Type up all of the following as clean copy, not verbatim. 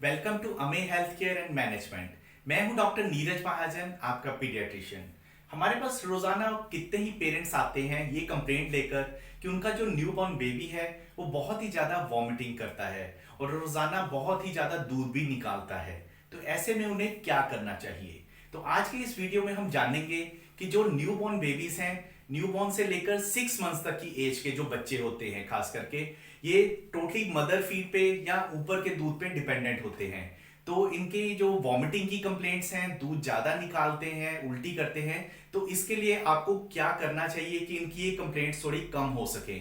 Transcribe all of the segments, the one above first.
Welcome to अमे health care and management. मैं हूं डॉक्टर नीरज महाजन, आपका पीडियाट्रिशियन। हमारे पास रोजाना कितने ही पेरेंट्स आते हैं ये कंप्लेंट लेकर कि उनका जो न्यूबॉर्न बेबी है वो बहुत ही ज्यादा वॉमिटिंग करता है और रोजाना बहुत ही ज्यादा दूध भी निकालता है। तो ऐसे में उन्हें क्या करना चाहिए? तो आज के इस वीडियो में हम जानेंगे कि जो न्यूबॉर्न बेबीज हैं, न्यूबॉर्न से लेकर 6 मंथ्स तक की एज के जो बच्चे होते हैं खास करके, ये टोटली मदर फीड पे या ऊपर के दूध पे डिपेंडेंट होते हैं। तो इनके जो वॉमिटिंग की कंप्लेंट्स हैं, दूध ज्यादा निकालते हैं, उल्टी करते हैं, तो इसके लिए आपको क्या करना चाहिए कि इनकी ये कंप्लेंट्स थोड़ी कम हो सके।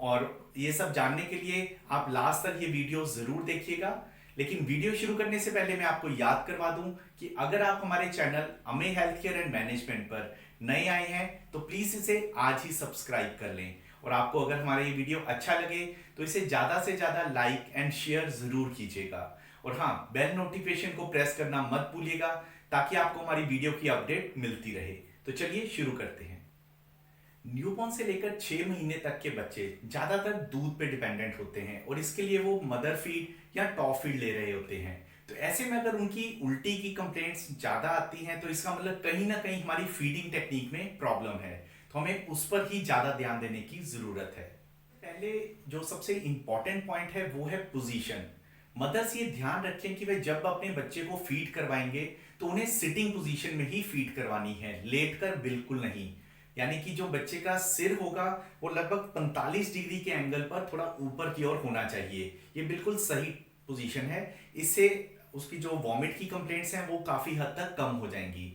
और ये सब जानने के लिए आप लास्ट तक ये वीडियो जरूर देखिएगा। लेकिन वीडियो शुरू करने से पहले मैं आपको याद करवा दूं कि अगर आप हमारे चैनल अमे हेल्थ केयर एंड मैनेजमेंट पर नए आए हैं तो प्लीज इसे आज ही सब्सक्राइब कर लें। और आपको अगर हमारा ये वीडियो अच्छा लगे तो इसे ज्यादा से ज्यादा लाइक एंड शेयर जरूर कीजिएगा। और हाँ, बेल नोटिफिकेशन को प्रेस करना मत भूलिएगा ताकि आपको हमारी वीडियो की अपडेट मिलती रहे। तो चलिए शुरू करते हैं। न्यूबॉर्न से लेकर 6 महीने तक के बच्चे ज्यादातर दूध पे डिपेंडेंट होते हैं और इसके लिए वो मदर फीड या टॉप फीड ले रहे होते हैं। तो ऐसे में अगर उनकी उल्टी की कंप्लेंट्स ज्यादा आती हैं तो इसका मतलब कहीं ना कहीं हमारी फीडिंग टेक्निक में प्रॉब्लम है। तो हमें उस पर ही ज्यादा ध्यान देने की जरूरत है। पहले जो सबसे इंपॉर्टेंट पॉइंट है वो है पोजीशन। मदर्स ये ध्यान रखें कि वे जब अपने बच्चे को फीड करवाएंगे तो उन्हें सिटिंग पोजीशन में ही फीड करवानी है, लेटकर बिल्कुल नहीं। यानी कि जो बच्चे का सिर होगा वो लगभग 45 डिग्री के एंगल पर थोड़ा ऊपर की ओर होना चाहिए। ये बिल्कुल सही पोजीशन है। इससे उसकी जो वॉमिट की कंप्लेंट्स हैं वो काफी हद तक कम हो जाएंगी।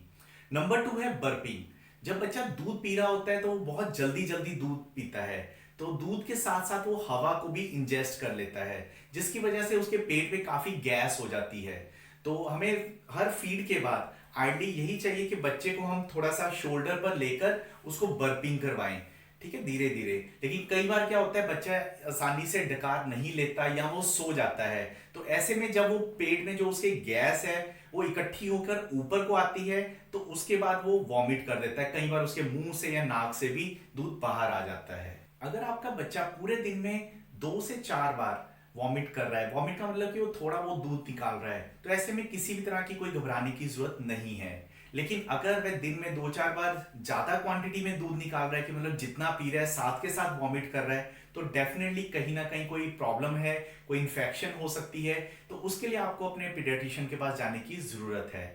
नंबर 2 है बर्पिंग। जब बच्चा दूध पी रहा होता है तो वो बहुत जल्दी जल्दी दूध पीता है, तो दूध के साथ साथ वो हवा को भी इंजेस्ट कर लेता है, जिसकी वजह से उसके पेट में काफी गैस हो जाती है। तो हमें हर फीड के बाद आइडियली यही चाहिए कि बच्चे को हम थोड़ा सा शोल्डर पर लेकर उसको बर्पिंग करवाएं, ठीक है, धीरे धीरे। लेकिन कई बार क्या होता है, बच्चा आसानी से डकार नहीं लेता या वो सो जाता है। तो ऐसे में जब वो पेट में जो उसके गैस है वो इकट्ठी होकर ऊपर को आती है तो उसके बाद वो वॉमिट कर देता है। कई बार उसके मुंह से या नाक से भी दूध बाहर आ जाता है। अगर आपका बच्चा पूरे दिन में 2 से 4 बार वॉमिट कर रहा है, वॉमिट का मतलब कि वो थोड़ा वो दूध निकाल रहा है, तो ऐसे में किसी भी तरह की कोई घबराने की जरूरत नहीं है। लेकिन अगर वह दिन में 2-4 बार ज्यादा क्वांटिटी में दूध निकाल रहा है कि मतलब जितना पी रहा है साथ के साथ वॉमिट कर रहा है, तो डेफिनेटली कहीं ना कहीं कोई प्रॉब्लम है, कोई इन्फेक्शन हो सकती है। तो उसके लिए आपको अपने पीडियाट्रिशियन के पास जाने की जरूरत है।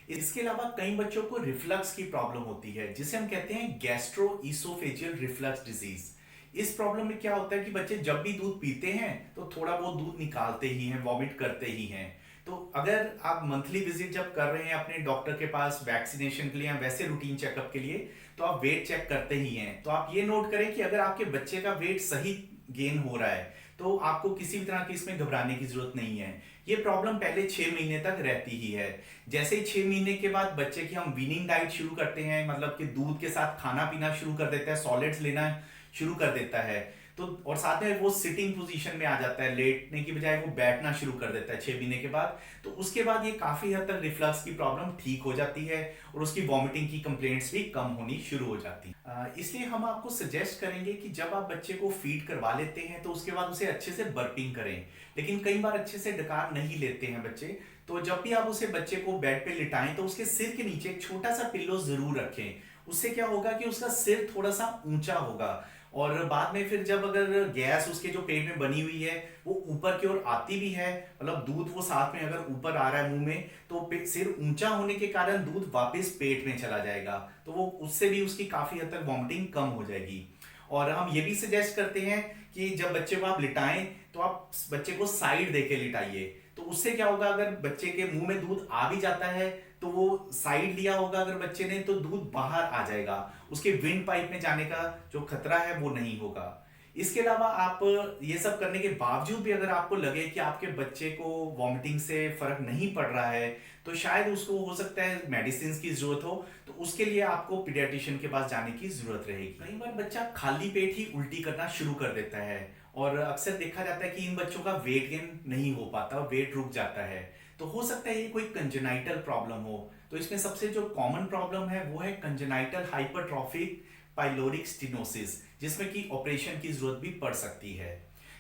इसके अलावा कई बच्चों को रिफ्लक्स की प्रॉब्लम होती है जिसे हम कहते हैं गैस्ट्रो ईसोफेजियल रिफ्लक्स डिजीज। इस प्रॉब्लम में क्या होता है कि बच्चे जब भी दूध पीते हैं तो थोड़ा बहुत दूध निकालते ही हैं, वॉमिट करते ही हैं। तो अगर आप मंथली विजिट जब कर रहे हैं अपने डॉक्टर के पास वैक्सीनेशन के लिए या वैसे रूटीन चेकअप के लिए, तो आप वेट चेक करते ही हैं। तो आप ये नोट करें कि अगर आपके बच्चे का वेट सही गेन हो रहा है तो आपको किसी भी तरह की इसमें घबराने की जरूरत नहीं है। ये प्रॉब्लम पहले 6 महीने तक रहती ही है। जैसे ही 6 महीने के बाद बच्चे की हम वीनिंग डाइट शुरू करते हैं, मतलब कि दूध के साथ खाना पीना शुरू कर देता है, सॉलिड्स लेना शुरू कर देता है, तो और साथ में वो सिटिंग पोजीशन में आ जाता है, लेटने की बजाय वो बैठना शुरू कर देता है 6 महीने के बाद। तो उसके बाद ये काफी हद तक रिफ्लक्स की प्रॉब्लम ठीक हो जाती है और उसकी वॉमिटिंग की कंप्लेंट्स भी कम होनी शुरू हो जाती है। इसलिए हम आपको सजेस्ट करेंगे कि जब आप बच्चे को फीड करवा लेते हैं तो उसके बाद उसे अच्छे से बर्पिंग करें। लेकिन कई बार अच्छे से डकार नहीं लेते हैं बच्चे, तो जब भी आप उसे बच्चे को बेड पे लिटाएं तो उसके सिर के नीचे एक छोटा सा पिल्लो जरूर रखें। उससे क्या होगा कि उसका सिर थोड़ा सा ऊंचा होगा और बाद में फिर जब अगर गैस उसके जो पेट में बनी हुई है वो ऊपर की ओर आती भी है, मतलब दूध वो साथ में अगर ऊपर आ रहा है मुंह में, तो सिर ऊंचा होने के कारण दूध वापस पेट में चला जाएगा, तो वो उससे भी उसकी काफी हद तक वॉमिटिंग कम हो जाएगी। और हम ये भी सजेस्ट करते हैं कि जब बच्चे को आप लिटाएं तो आप बच्चे को साइड देके लिटाइए। तो उससे क्या होगा, अगर बच्चे के मुंह में दूध आ भी जाता है तो वो साइड लिया होगा अगर बच्चे ने, तो दूध बाहर आ जाएगा, उसके विंड पाइप में जाने का जो खतरा है वो नहीं होगा। इसके अलावा आप ये सब करने के बावजूद भी अगर आपको लगे कि आपके बच्चे को वॉमिटिंग से फर्क नहीं पड़ रहा है तो शायद उसको हो सकता है मेडिसिन की जरूरत हो, तो उसके लिए आपको पीडियाट्रिशियन के पास जाने की जरूरत रहेगी। कई बार बच्चा खाली पेट ही उल्टी करना शुरू कर देता है और अक्सर देखा जाता है कि इन बच्चों का वेट गेन नहीं हो पाता, वेट रुक जाता है। तो हो सकता है ये कोई कंजेनाइटल प्रॉब्लम हो। तो इसमें सबसे जो कॉमन प्रॉब्लम है वो है कंजेनाइटल हाइपरट्रॉफिक पाइलोरिक स्टेनोसिस, जिसमें कि ऑपरेशन की जरूरत भी पड़ सकती है।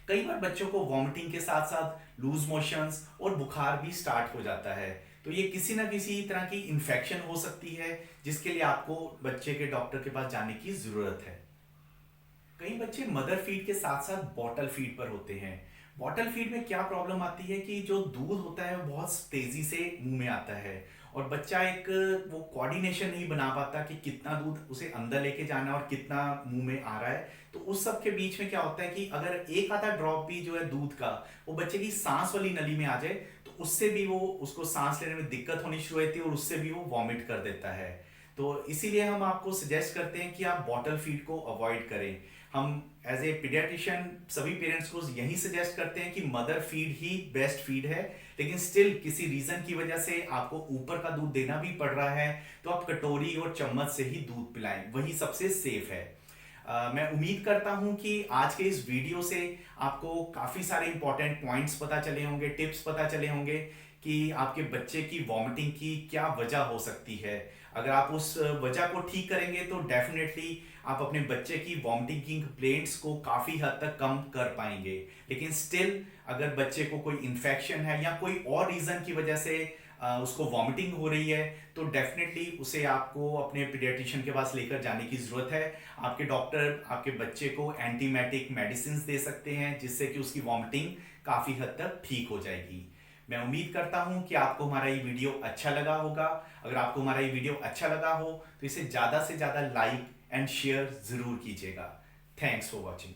कई बार बच्चों को वॉमिटिंग के साथ साथ लूज मोशंस और बुखार भी स्टार्ट हो जाता है। तो ये किसी ना किसी तरह की इन्फेक्शन हो सकती है, जिसके लिए आपको बच्चे के डॉक्टर के पास जाने की ज़रूरत है। कई बच्चे मदर फीड के साथ साथ बॉटल फीड पर होते हैं। बॉटल फीड में क्या प्रॉब्लम आती है कि जो दूध होता है वो बहुत तेजी से मुंह में आता है, और बच्चा एक वो कोऑर्डिनेशन नहीं बना पाता कि कितना दूध उसे अंदर लेके जाना है और कितना मुंह में आ रहा है। तो उस सब के बीच में क्या होता है कि अगर एक आधा ड्रॉप भी जो है दूध का वो बच्चे की सांस वाली नली में आ जाए, तो उससे भी वो उसको सांस लेने में दिक्कत होनी शुरू होती है और उससे भी वो वॉमिट कर देता है। तो इसीलिए हम आपको सजेस्ट करते हैं कि आप बॉटल फीड को अवॉइड करें। हम एज ए पीडियाट्रिशियन सभी पेरेंट्स को यही सजेस्ट करते हैं कि मदर फीड ही बेस्ट फीड है, लेकिन स्टिल किसी रीजन की वजह से आपको ऊपर का दूध देना भी पड़ रहा है तो आप कटोरी और चम्मच से ही दूध पिलाएं, वही सबसे सेफ है। मैं उम्मीद करता हूं कि आज के इस वीडियो से आपको काफ़ी सारे इंपॉर्टेंट पॉइंट्स पता चले होंगे, टिप्स पता चले होंगे कि आपके बच्चे की वॉमिटिंग की क्या वजह हो सकती है। अगर आप उस वजह को ठीक करेंगे तो डेफिनेटली आप अपने बच्चे की वॉमिटिंग की कंप्लेंट्स को काफ़ी हद तक कम कर पाएंगे। लेकिन स्टिल अगर बच्चे को कोई इन्फेक्शन है या कोई और रीज़न की वजह से उसको वॉमिटिंग हो रही है, तो डेफिनेटली उसे आपको अपने पीडियाट्रिशियन के पास लेकर जाने की ज़रूरत है। आपके डॉक्टर आपके बच्चे को एंटीमेटिक मेडिसिन दे सकते हैं, जिससे कि उसकी वॉमिटिंग काफ़ी हद तक ठीक हो जाएगी। मैं उम्मीद करता हूं कि आपको हमारा ये वीडियो अच्छा लगा होगा। अगर आपको हमारा ये वीडियो अच्छा लगा हो तो इसे ज़्यादा से ज़्यादा लाइक एंड शेयर ज़रूर कीजिएगा। Thanks for watching.